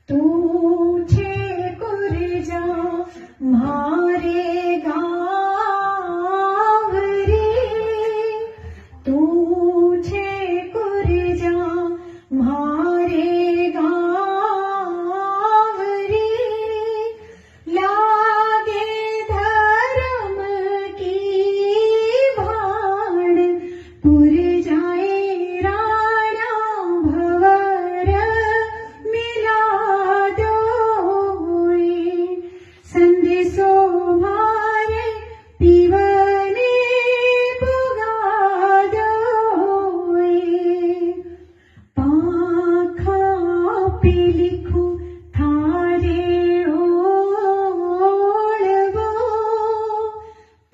तू छे कुरजा मारे गाँव रे, तू छे कुरजा मारे गाँव रे, लागे धर्म की भाण पुर जाए राणा भवर मिला दोए, संदेशो मारे पीवने पुगा दोए, पाखा पे लिखूं थारे ओळवो,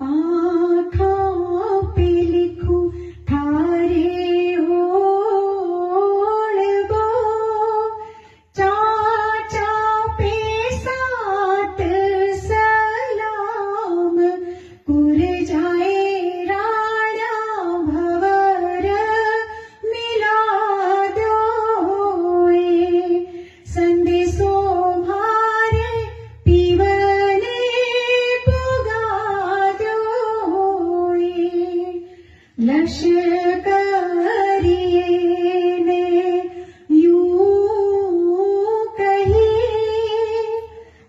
पाखा पे लिखूं थारे ओळवो, चाचा पे सात सलाम कुर जाए राणा भवर मिला दोए, संदेशो मारे पीवने पुगा दोए, लश्करिए ने यूं कही,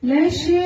लश्करिए